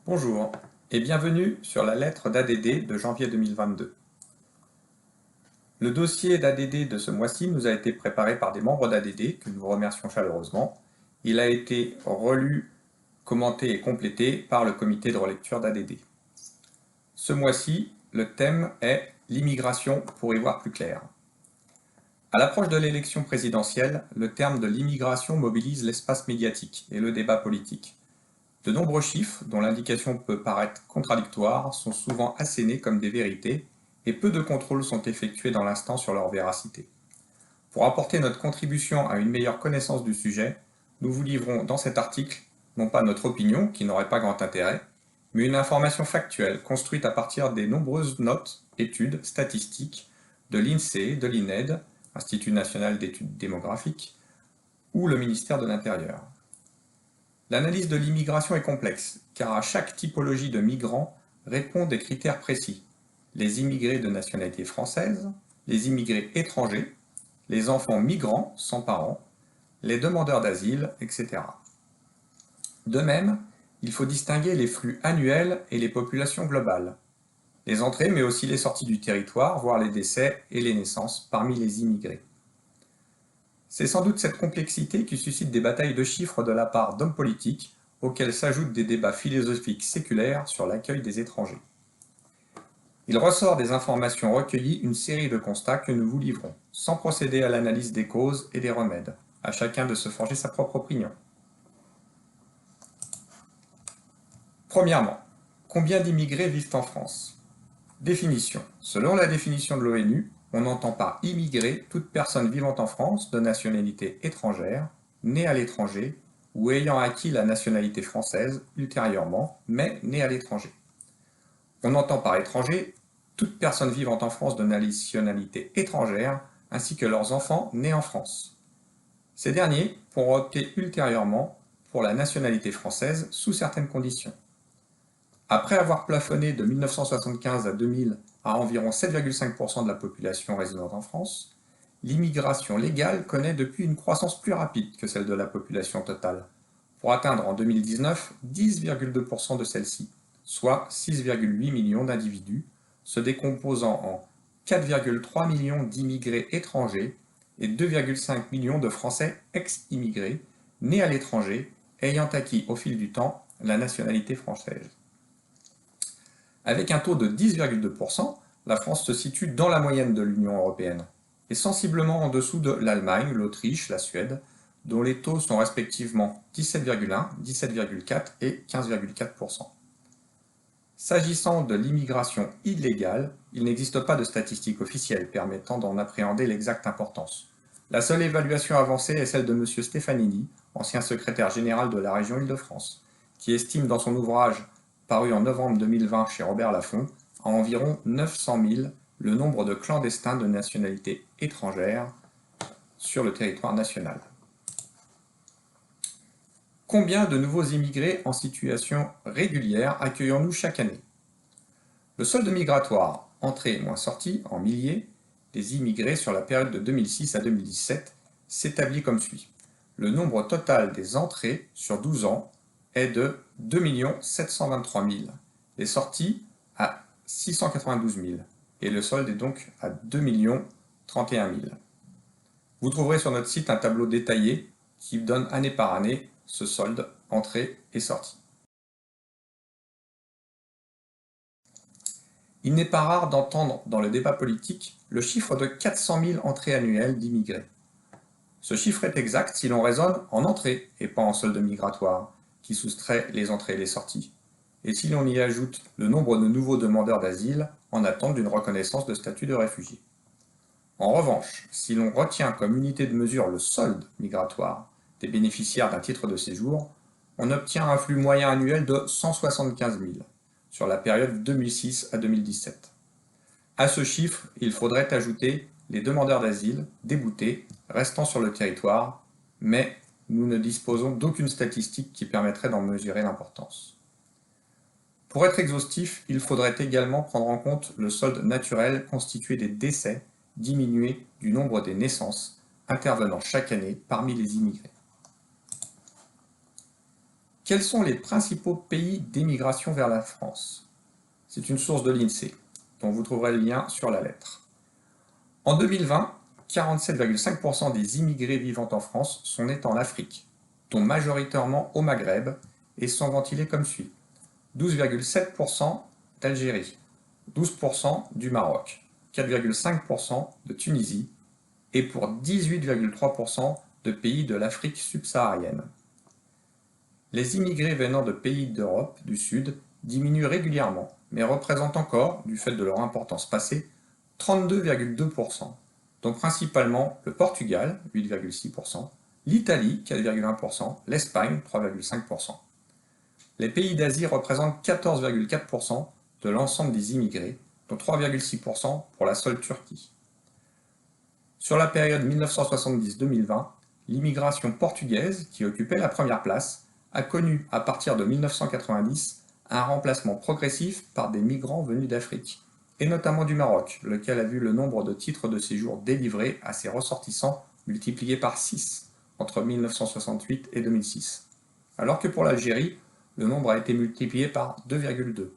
Bonjour et bienvenue sur la lettre d'ADD de janvier 2022. Le dossier d'ADD de ce mois-ci nous a été préparé par des membres d'ADD que nous remercions chaleureusement. Il a été relu, commenté et complété par le comité de relecture d'ADD. Ce mois-ci, le thème est l'immigration pour y voir plus clair. À l'approche de l'élection présidentielle, le terme de l'immigration mobilise l'espace médiatique et le débat politique. De nombreux chiffres, dont l'indication peut paraître contradictoire, sont souvent assénés comme des vérités et peu de contrôles sont effectués dans l'instant sur leur véracité. Pour apporter notre contribution à une meilleure connaissance du sujet, nous vous livrons dans cet article non pas notre opinion, qui n'aurait pas grand intérêt, mais une information factuelle construite à partir des nombreuses notes, études, statistiques de l'INSEE, de l'INED, Institut national d'études démographiques, ou le ministère de l'Intérieur. L'analyse de l'immigration est complexe, car à chaque typologie de migrants répond des critères précis. Les immigrés de nationalité française, les immigrés étrangers, les enfants migrants sans parents, les demandeurs d'asile, etc. De même, il faut distinguer les flux annuels et les populations globales. Les entrées, mais aussi les sorties du territoire, voire les décès et les naissances parmi les immigrés. C'est sans doute cette complexité qui suscite des batailles de chiffres de la part d'hommes politiques, auxquels s'ajoutent des débats philosophiques séculaires sur l'accueil des étrangers. Il ressort des informations recueillies une série de constats que nous vous livrons, sans procéder à l'analyse des causes et des remèdes, à chacun de se forger sa propre opinion. Premièrement, combien d'immigrés vivent en France? Définition. Selon la définition de l'ONU, on entend par immigré toute personne vivant en France de nationalité étrangère, née à l'étranger ou ayant acquis la nationalité française ultérieurement, mais née à l'étranger. On entend par étranger toute personne vivant en France de nationalité étrangère ainsi que leurs enfants nés en France. Ces derniers pourront opter ultérieurement pour la nationalité française sous certaines conditions. Après avoir plafonné de 1975 à 2000 à environ 7,5% de la population résidente en France, l'immigration légale connaît depuis une croissance plus rapide que celle de la population totale, pour atteindre en 2019 10,2% de celle-ci, soit 6,8 millions d'individus, se décomposant en 4,3 millions d'immigrés étrangers et 2,5 millions de Français ex-immigrés, nés à l'étranger, ayant acquis au fil du temps la nationalité française. Avec un taux de 10,2%, la France se situe dans la moyenne de l'Union européenne, et sensiblement en dessous de l'Allemagne, l'Autriche, la Suède, dont les taux sont respectivement 17,1, 17,4 et 15,4%. S'agissant de l'immigration illégale, il n'existe pas de statistiques officielles permettant d'en appréhender l'exacte importance. La seule évaluation avancée est celle de M. Stefanini, ancien secrétaire général de la région Île-de-France, qui estime dans son ouvrage paru en novembre 2020 chez Robert Laffont, à environ 900 000 le nombre de clandestins de nationalité étrangère sur le territoire national. Combien de nouveaux immigrés en situation régulière accueillons-nous chaque année? Le solde migratoire, entrée moins sortie, en milliers, des immigrés sur la période de 2006 à 2017 s'établit comme suit. Le nombre total des entrées sur 12 ans est de 2 723 000, les sorties à 692 000, et le solde est donc à 2 031 000. Vous trouverez sur notre site un tableau détaillé qui donne année par année ce solde, entrée et sortie. Il n'est pas rare d'entendre dans le débat politique le chiffre de 400 000 entrées annuelles d'immigrés. Ce chiffre est exact si l'on raisonne en entrée et pas en solde migratoire, qui soustrait les entrées et les sorties, et si l'on y ajoute le nombre de nouveaux demandeurs d'asile en attente d'une reconnaissance de statut de réfugié. En revanche, si l'on retient comme unité de mesure le solde migratoire des bénéficiaires d'un titre de séjour, on obtient un flux moyen annuel de 175 000 sur la période 2006 à 2017. À ce chiffre, il faudrait ajouter les demandeurs d'asile déboutés restant sur le territoire, mais nous ne disposons d'aucune statistique qui permettrait d'en mesurer l'importance. Pour être exhaustif, il faudrait également prendre en compte le solde naturel constitué des décès diminué du nombre des naissances intervenant chaque année parmi les immigrés. Quels sont les principaux pays d'émigration vers la France? C'est une source de l'INSEE, dont vous trouverez le lien sur la lettre. En 2020, 47,5% des immigrés vivant en France sont nés en Afrique, dont majoritairement au Maghreb, et sont ventilés comme suit. 12,7% d'Algérie, 12% du Maroc, 4,5% de Tunisie, et pour 18,3% de pays de l'Afrique subsaharienne. Les immigrés venant de pays d'Europe du Sud diminuent régulièrement, mais représentent encore, du fait de leur importance passée, 32,2%, dont principalement le Portugal, 8,6%, l'Italie, 4,1%, l'Espagne, 3,5%. Les pays d'Asie représentent 14,4% de l'ensemble des immigrés, dont 3,6% pour la seule Turquie. Sur la période 1970-2020, l'immigration portugaise, qui occupait la première place, a connu, à partir de 1990, un remplacement progressif par des migrants venus d'Afrique, et notamment du Maroc, lequel a vu le nombre de titres de séjour délivrés à ses ressortissants multiplié par 6 entre 1968 et 2006, alors que pour l'Algérie, le nombre a été multiplié par 2,2.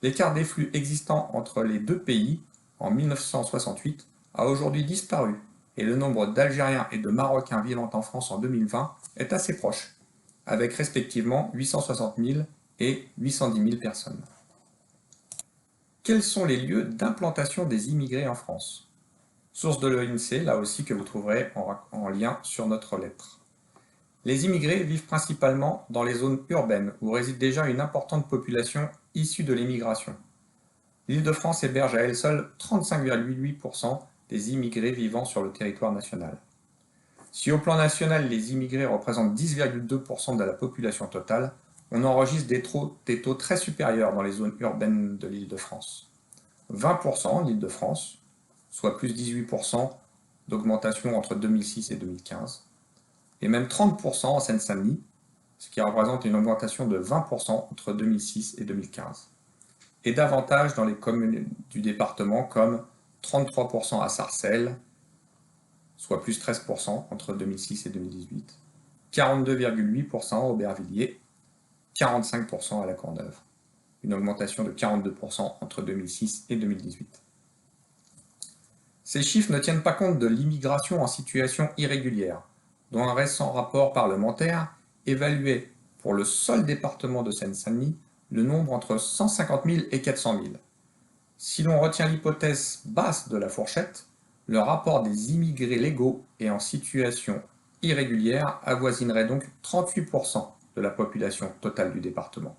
L'écart des flux existants entre les deux pays en 1968 a aujourd'hui disparu et le nombre d'Algériens et de Marocains vivant en France en 2020 est assez proche, avec respectivement 860 000 et 810 000 personnes. Quels sont les lieux d'implantation des immigrés en France? Source de l'INSEE, là aussi que vous trouverez en lien sur notre lettre. Les immigrés vivent principalement dans les zones urbaines où réside déjà une importante population issue de l'immigration. L'Île-de-France héberge à elle seule 35,8% des immigrés vivant sur le territoire national. Si au plan national les immigrés représentent 10,2% de la population totale, on enregistre des taux très supérieurs dans les zones urbaines de l'Île-de-France. 20% en Île-de-France, soit plus 18% d'augmentation entre 2006 et 2015, et même 30% en Seine-Saint-Denis, ce qui représente une augmentation de 20% entre 2006 et 2015, et davantage dans les communes du département comme 33% à Sarcelles, soit plus 13% entre 2006 et 2018, 42,8% à Aubervilliers, 45% à La Courneuve, une augmentation de 42% entre 2006 et 2018. Ces chiffres ne tiennent pas compte de l'immigration en situation irrégulière, dont un récent rapport parlementaire évaluait pour le seul département de Seine-Saint-Denis le nombre entre 150 000 et 400 000. Si l'on retient l'hypothèse basse de la fourchette, le rapport des immigrés légaux et en situation irrégulière avoisinerait donc 38% de la population totale du département.